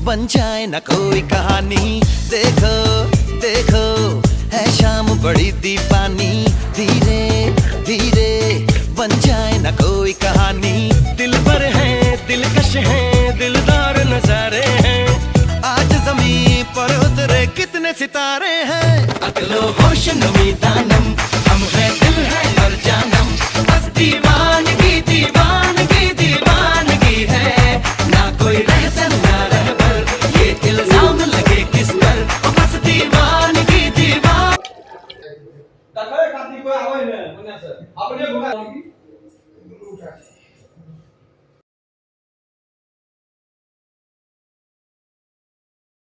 बन जाए न कोई कहानी। देखो देखो है शाम बड़ी दीवानी, धीरे धीरे बन जाए न कोई कहानी। दिल पर है दिलकश है दिलदार नजारे हैं, आज जमीन पर उतरे कितने सितारे हैं। अकलो होश नमी दानम हम है दिल है और जानम, बस दीवानगी दीवानगी दीवानगी है। ना कोई रहसन ना रहबर, ये इल्जाम लगे किस पर, बस दीवानगी दीवान। તારે કાતી કોઈ આવે ને મને સર આપણે ભૂખા